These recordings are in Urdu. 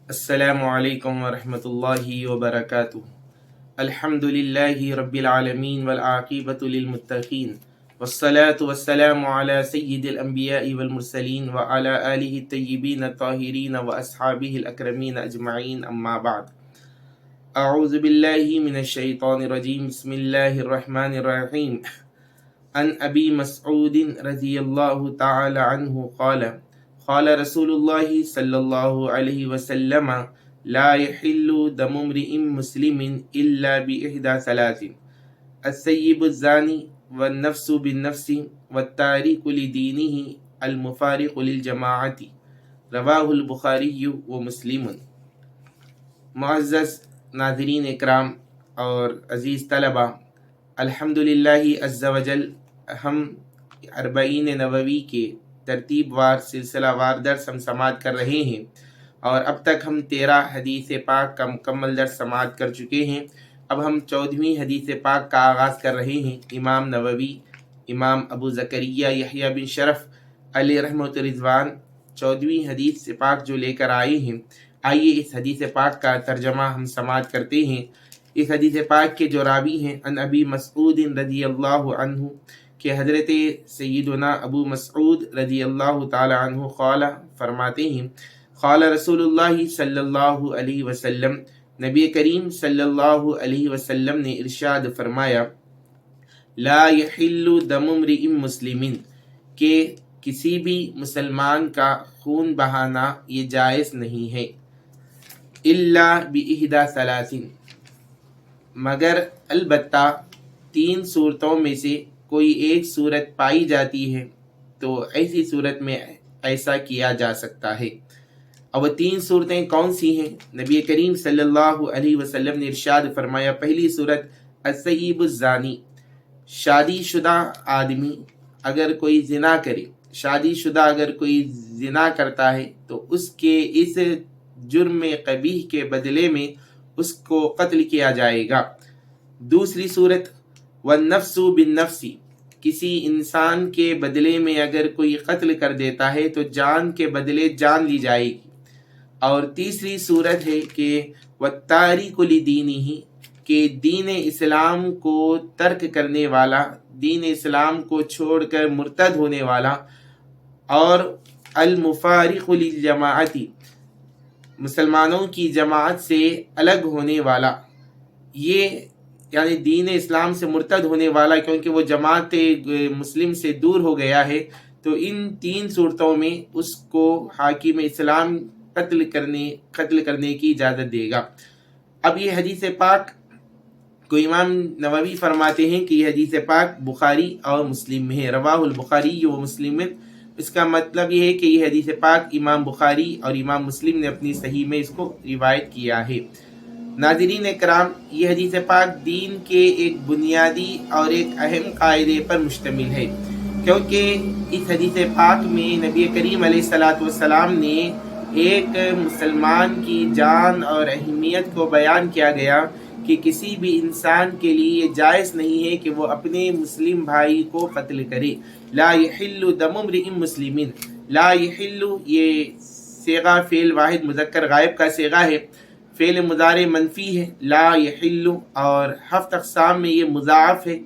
السلام علیکم ورحمۃ اللہ وبرکاتہ۔ الحمد للہ رب العالمین والعاقبۃ للمتقین والصلاة والسلام علی سید الانبیاء والمرسلین وعلی آلہ الطیبین الطاہرین واصحابہ الاکرمین اجمعین، اما بعد۔ اعوذ باللہ من الشیطان الرجیم، بسم اللہ الرحمن الرحیم۔ عن ابی مسعود رضی اللہ تعالی عنہ قال قال رسول اللہ صلی اللہ علیہ وسلم لا يحل دم امرئ مسلم الا باحدى ثلاث: الثيب الزاني والنفس بالنفس والتارك لدينه المفارق للجماعة، رواہ البخاری ومسلم۔ معزز ناظرین اکرام اور عزیز طلبہ، الحمدللہ عز وجل ہم اربعین نووی کے ترتیب وار سلسلہ وار درس ہم سماعت کر رہے ہیں، اور اب تک ہم 13 حدیث پاک کا مکمل درس سماعت کر چکے ہیں۔ اب ہم 14ویں حدیث پاک کا آغاز کر رہے ہیں۔ امام نووی، امام ابو زکریا یحییٰ بن شرف علیہ رحمۃ رضوان 14ویں حدیث پاک جو لے کر آئے ہیں، آئیے اس حدیث پاک کا ترجمہ ہم سماعت کرتے ہیں۔ اس حدیث پاک کے جو راوی ہیں ان ابی مسعود رضی اللہ عنہ، کہ حضرت سیدنا ابو مسعود رضی اللہ تعالی عنہ قال فرماتے ہیں، قال رسول اللہ صلی اللہ علیہ وسلم، نبی کریم صلی اللہ علیہ وسلم نے ارشاد فرمایا، لا یحل دم امرئ مسلم، کہ کسی بھی مسلمان کا خون بہانا یہ جائز نہیں ہے، الا باحدى ثلاث، مگر البتہ 3 صورتوں میں سے کوئی ایک صورت پائی جاتی ہے تو ایسی صورت میں ایسا کیا جا سکتا ہے۔ اور وہ 3 صورتیں کون سی ہیں؟ نبی کریم صلی اللہ علیہ وسلم نے ارشاد فرمایا، پہلی صورت الثیب الزانی، شادی شدہ آدمی اگر کوئی زنا کرے، شادی شدہ اگر کوئی زنا کرتا ہے تو اس کے اس جرم قبیح کے بدلے میں اس کو قتل کیا جائے گا۔ دوسری صورت والنفس بالنفس، کسی انسان کے بدلے میں اگر کوئی قتل کر دیتا ہے تو جان کے بدلے جان لی جائے گی۔ اور تیسری صورت ہے کہ والتارک لدینہ، کہ دین اسلام کو ترک کرنے والا، دین اسلام کو چھوڑ کر مرتد ہونے والا، اور المفارق للجماعت، مسلمانوں کی جماعت سے الگ ہونے والا، یہ یعنی دین اسلام سے مرتد ہونے والا، کیونکہ وہ جماعت مسلم سے دور ہو گیا ہے، تو ان 3 صورتوں میں اس کو حاکم اسلام قتل کرنے کی اجازت دے گا۔ اب یہ حدیث پاک کو امام نووی فرماتے ہیں کہ یہ حدیث پاک بخاری اور مسلم میں ہے، رواہ البخاری و مسلم۔ اس کا مطلب یہ ہے کہ یہ حدیث پاک امام بخاری اور امام مسلم نے اپنی صحیح میں اس کو روایت کیا ہے۔ ناظرین اکرام، یہ حدیث پاک دین کے ایک بنیادی اور ایک اہم قاعدے پر مشتمل ہے، کیونکہ اس حدیث پاک میں نبی کریم علیہ الصلاۃ والسلام نے ایک مسلمان کی جان اور اہمیت کو بیان کیا گیا کہ کسی بھی انسان کے لیے یہ جائز نہیں ہے کہ وہ اپنے مسلم بھائی کو قتل کرے۔ لا یحل دم امرئ مسلم، لا یحل یہ صیغہ فعل واحد مذکر غائب کا صیغہ ہے، فعل مضارع منفی ہے، لا یحل، اور 7 اقسام میں یہ مضاعف ہے،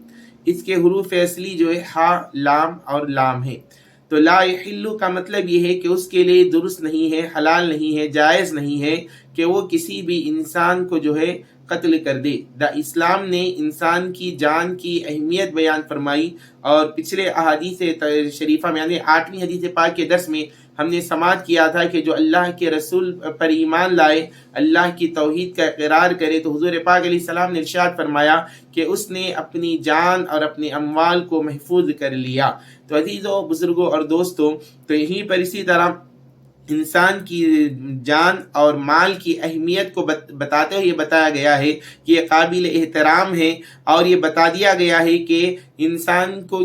اس کے حروف اصلی جو ہے ہا، لام اور لام ہے۔ تو لا یحل کا مطلب یہ ہے کہ اس کے لیے درست نہیں ہے، حلال نہیں ہے، جائز نہیں ہے کہ وہ کسی بھی انسان کو جو ہے قتل کر دے۔ اسلام نے انسان کی جان کی اہمیت بیان فرمائی، اور پچھلے احادیث شریفہ میں یعنی 8ویں حدیث پاک کے درس میں ہم نے سماعت کیا تھا کہ جو اللہ کے رسول پر ایمان لائے، اللہ کی توحید کا اقرار کرے، تو حضور پاک علیہ السلام نے ارشاد فرمایا کہ اس نے اپنی جان اور اپنے اموال کو محفوظ کر لیا۔ تو عزیزوں، بزرگوں اور دوستوں، تو یہیں پر اسی طرح انسان کی جان اور مال کی اہمیت کو بتاتے ہوئے یہ بتایا گیا ہے کہ یہ قابل احترام ہے، اور یہ بتا دیا گیا ہے کہ انسان کو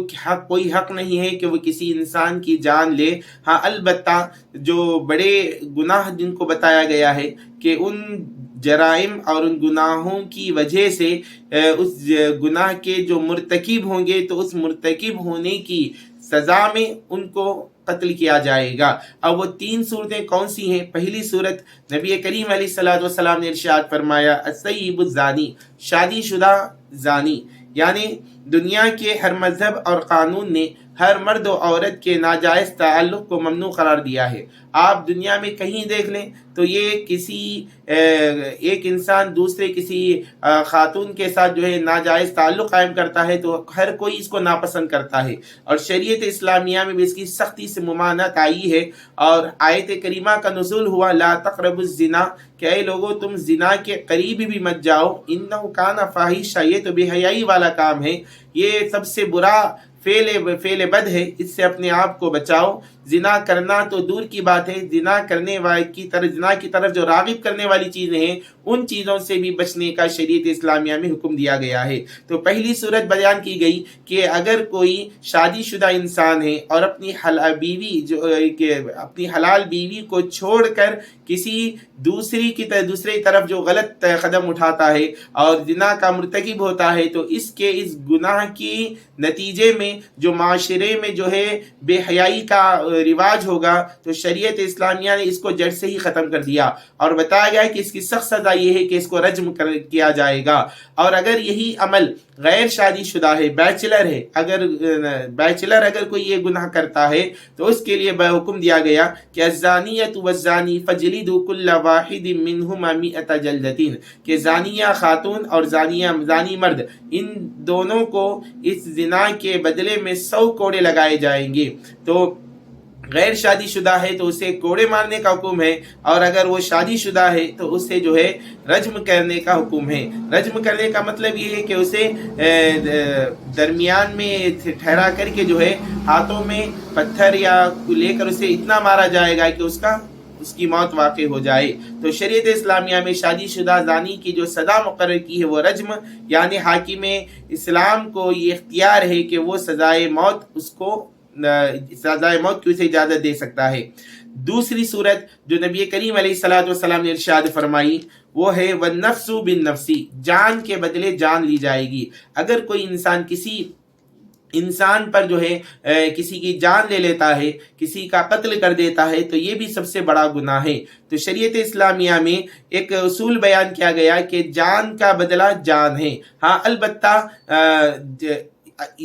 کوئی حق نہیں ہے کہ وہ کسی انسان کی جان لے۔ ہاں، البتہ جو بڑے گناہ جن کو بتایا گیا ہے کہ ان جرائم اور ان گناہوں کی وجہ سے اس گناہ کے جو مرتکب ہوں گے تو اس مرتکب ہونے کی سزا میں ان کو قتل کیا جائے گا۔ اب وہ 3 صورتیں کون سی ہیں؟ پہلی صورت نبی کریم علیہ السلام نے ارشاد فرمایا السیب الزانی، شادی شدہ زانی، یعنی دنیا کے ہر مذہب اور قانون نے ہر مرد و عورت کے ناجائز تعلق کو ممنوع قرار دیا ہے۔ آپ دنیا میں کہیں دیکھ لیں تو یہ کسی ایک انسان دوسرے کسی خاتون کے ساتھ جو ہے ناجائز تعلق قائم کرتا ہے تو ہر کوئی اس کو ناپسند کرتا ہے، اور شریعت اسلامیہ میں بھی اس کی سختی سے ممانعت آئی ہے، اور آیت کریمہ کا نزول ہوا لا تقربوا الزنا، کہ اے لوگو تم زنا کے قریب بھی مت جاؤ، انہ کان فاحشہ، یہ تو بے حیائی والا کام ہے، یہ سب سے برا فعل بد ہے، اس سے اپنے آپ کو بچاؤ۔ زنا کرنا تو دور کی بات ہے، زنا کرنے والے زنا کی طرف جو راغب کرنے والی چیزیں ہیں ان چیزوں سے بھی بچنے کا شریعت اسلامیہ میں حکم دیا گیا ہے۔ تو پہلی صورت بیان کی گئی کہ اگر کوئی شادی شدہ انسان ہے اور اپنی حلال بیوی کو چھوڑ کر کسی دوسری طرف جو غلط قدم اٹھاتا ہے اور زنا کا مرتکب ہوتا ہے، تو اس گناہ کی نتیجے میں جو معاشرے میں جو ہے بے حیائی کا رواج ہوگا، تو شریعت اسلامیہ نے اس کو جڑ سے ہی ختم کر دیا اور بتایا گیا کہ اس کی سخت سزا یہ ہے کہ اس کو رجم کیا جائے گا۔ اور اگر یہی عمل غیر شادی شدہ ہے، بیچلر اگر کوئی یہ گناہ کرتا ہے تو اس کے لیے حکم دیا گیا کہ الزانیۃ والزانی فجلدوا کل واحد منہما 100 جلدۃ، کہ زانیہ خاتون اور زانی مرد ان دونوں کو اس زنا کے بدلے میں 100 کوڑے لگائے جائیں گے۔ تو غیر شادی شدہ ہے تو اسے کوڑے مارنے کا حکم ہے، اور اگر وہ شادی شدہ ہے تو اسے جو ہے رجم کرنے کا حکم ہے۔ رجم کرنے کا مطلب یہ ہے کہ اسے درمیان میں ٹھہرا کر کے جو ہے ہاتھوں میں پتھر یا لے کر اسے اتنا مارا جائے گا کہ اس کی موت واقع ہو جائے۔ تو شریعت اسلامیہ میں شادی شدہ زانی کی جو سزا مقرر کی ہے وہ رجم، یعنی حاکم اسلام کو یہ اختیار ہے کہ وہ سزائے موت کی اسے اجازت دے سکتا ہے۔ دوسری صورت جو نبی کریم علیہ السلام نے ارشاد فرمائی وہ ہے والنفس بالنفس، جان کے بدلے جان لی جائے گی۔ اگر کوئی انسان کسی انسان پر جو ہے کسی کی جان لے لیتا ہے، کسی کا قتل کر دیتا ہے، تو یہ بھی سب سے بڑا گناہ ہے۔ تو شریعت اسلامیہ میں ایک اصول بیان کیا گیا کہ جان کا بدلہ جان ہے۔ ہاں البتہ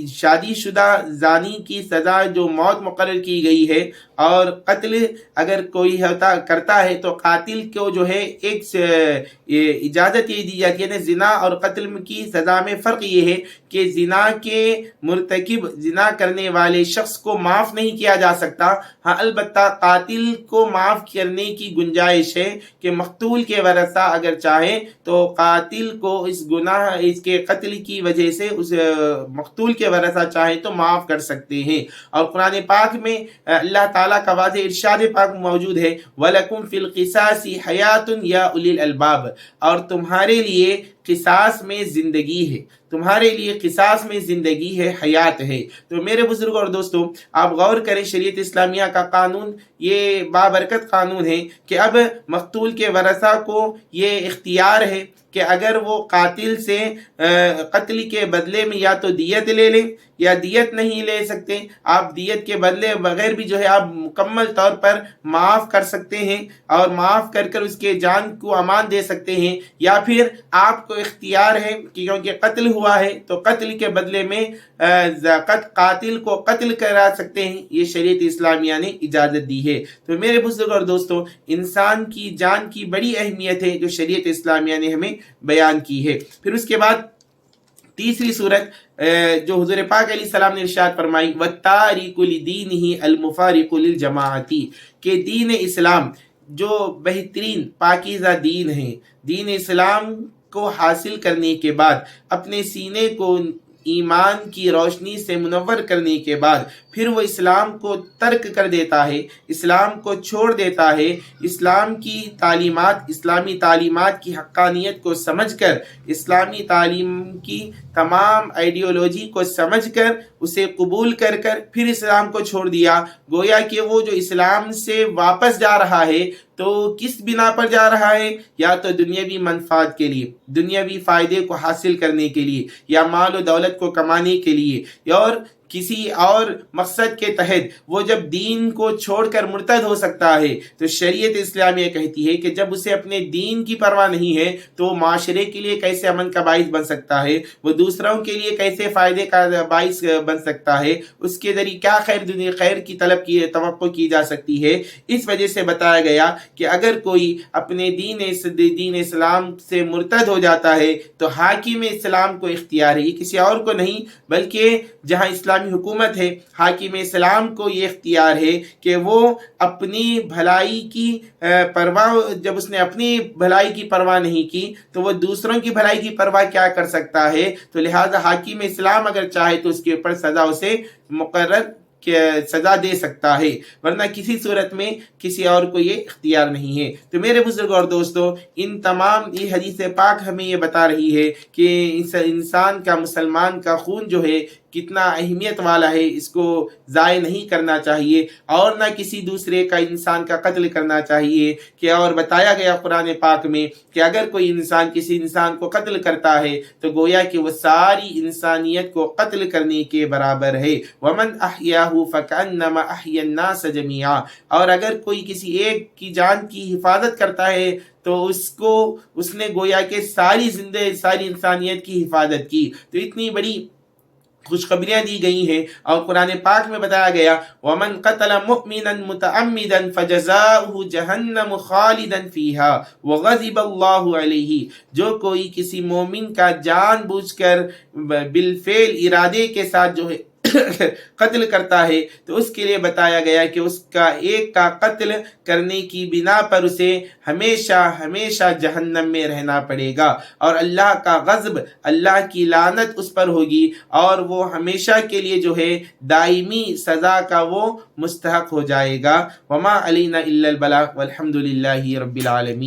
شادی شدہ زانی کی سزا جو موت مقرر کی گئی ہے، اور قتل اگر کوئی کرتا ہے تو قاتل کو جو ہے ایک اجازت یہ دی جاتی ہے۔ یعنی زنا اور قتل کی سزا میں فرق یہ ہے کہ زنا کے مرتکب، زنا کرنے والے شخص کو معاف نہیں کیا جا سکتا، ہاں البتہ قاتل کو معاف کرنے کی گنجائش ہے کہ مقتول کے ورثہ اگر چاہیں تو قاتل کو اس کے قتل کی وجہ سے اس مقتول کے ورثہ چاہیں تو معاف کر سکتے ہیں۔ اور قرآن پاک میں اللہ تعالیٰ کا واضح ارشاد پاک موجود ہے وَلَكُمْ فِي الْقِصَاصِ حَيَاتٌ يَا أُولِي الْأَلْبَابِ، اور تمہارے لیے قصاص میں زندگی ہے، تمہارے لیے قصاص میں زندگی ہے، حیات ہے۔ تو میرے بزرگوں اور دوستوں، آپ غور کریں، شریعت اسلامیہ کا قانون یہ بابرکت قانون ہے کہ اب مقتول کے ورثہ کو یہ اختیار ہے کہ اگر وہ قاتل سے قتل کے بدلے میں یا تو دیت لے لیں یا دیت نہیں لے سکتے، آپ دیت کے بدلے بغیر بھی جو ہے آپ مکمل طور پر معاف کر سکتے ہیں، اور معاف کر اس کے جان کو امان دے سکتے ہیں، یا پھر آپ کو اختیار ہے کہ کیونکہ قتل ہوا ہے تو قتل کے بدلے میں قاتل کو قتل کرا سکتے ہیں۔ یہ شریعت اسلامیہ نے اجازت دی ہے۔ تو میرے بزرگ اور دوستوں، انسان کی جان کی بڑی اہمیت ہے جو شریعت اسلامیہ نے ہمیں بیان کی ہے۔ پھر اس کے بعد تیسری صورت جو حضور پاک علیہ السلام نے ارشاد فرمائی وَالتَّارِكُ لِدِينِهِ الْمُفَارِقُ لِلْجَمَاعَةِ، کہ دین اسلام جو بہترین پاکیزہ دین ہے، دین اسلام کو حاصل کرنے کے بعد، اپنے سینے کو ایمان کی روشنی سے منور کرنے کے بعد پھر وہ اسلام کو ترک کر دیتا ہے، اسلام کو چھوڑ دیتا ہے، اسلام کی تعلیمات، اسلامی تعلیمات کی حقانیت کو سمجھ کر، اسلامی تعلیم کی تمام آئیڈیالوجی کو سمجھ کر، اسے قبول کر پھر اسلام کو چھوڑ دیا، گویا کہ وہ جو اسلام سے واپس جا رہا ہے تو کس بنا پر جا رہا ہے؟ یا تو دنیاوی منفعت کے لیے، دنیاوی فائدے کو حاصل کرنے کے لیے، یا مال و دولت کو کمانے کے لیے، اور کسی اور مقصد کے تحت وہ جب دین کو چھوڑ کر مرتد ہو سکتا ہے تو شریعت اسلامیہ کہتی ہے کہ جب اسے اپنے دین کی پرواہ نہیں ہے تو وہ معاشرے کے لیے کیسے امن کا باعث بن سکتا ہے، وہ دوسروں کے لیے کیسے فائدے کا باعث بن سکتا ہے، اس کے ذریعے کیا خیر کی طلب کی توقع کی جا سکتی ہے۔ اس وجہ سے بتایا گیا کہ اگر کوئی اپنے دین اسلام سے مرتد ہو جاتا ہے تو حاکم اسلام کو اختیار ہے، یہ کسی اور کو نہیں بلکہ جہاں اسلامی حکومت ہے حاکم اسلام کو یہ اختیار ہے کہ وہ اپنی بھلائی کی پرواہ، جب اس نے اپنی بھلائی کی پرواہ نہیں کی تو وہ دوسروں کی بھلائی کی پرواہ کیا کر سکتا ہے۔ تو لہٰذا حاکم اسلام اگر چاہے تو اس کے اوپر سزا اسے مقرر سزا دے سکتا ہے، ورنہ کسی صورت میں کسی اور کو یہ اختیار نہیں ہے۔ تو میرے بزرگ اور دوستو، ان تمام یہ حدیث پاک ہمیں یہ بتا رہی ہے کہ انسان کا، مسلمان کا خون جو ہے کتنا اہمیت والا ہے، اس کو ضائع نہیں کرنا چاہیے اور نہ کسی دوسرے کا انسان کا قتل کرنا چاہیے۔ کہ اور بتایا گیا قرآن پاک میں کہ اگر کوئی انسان کسی انسان کو قتل کرتا ہے تو گویا کہ وہ ساری انسانیت کو قتل کرنے کے برابر ہے۔ وَمَنْ أَحْيَاهُ فَكَأَنَّمَا أَحْيَا النَّاسَ جَمِيعًا، اور اگر کوئی کسی ایک کی جان کی حفاظت کرتا ہے تو اس نے گویا کہ ساری انسانیت کی حفاظت کی۔ تو اتنی بڑی خوشخبریاں دی گئی ہیں اور قرآن پاک میں بتایا گیا وَمَنْ قَتَلَ مُؤْمِنًا مُتَعَمِّدًا فَجَزَاؤُهُ جَهَنَّمُ خَالِدًا فِيهَا وَغَضِبَ اللَّهُ عَلَيْهِ، جو کوئی کسی مومن کا جان بوجھ کر بالفعل ارادے کے ساتھ جو ہے قتل کرتا ہے تو اس کے لیے بتایا گیا کہ اس کا ایک کا قتل کرنے کی بنا پر اسے ہمیشہ ہمیشہ جہنم میں رہنا پڑے گا، اور اللہ کا غضب، اللہ کی لعنت اس پر ہوگی اور وہ ہمیشہ کے لیے جو ہے دائمی سزا کا وہ مستحق ہو جائے گا۔ وما علینا الا البلاغ والحمد للہ رب العالمین۔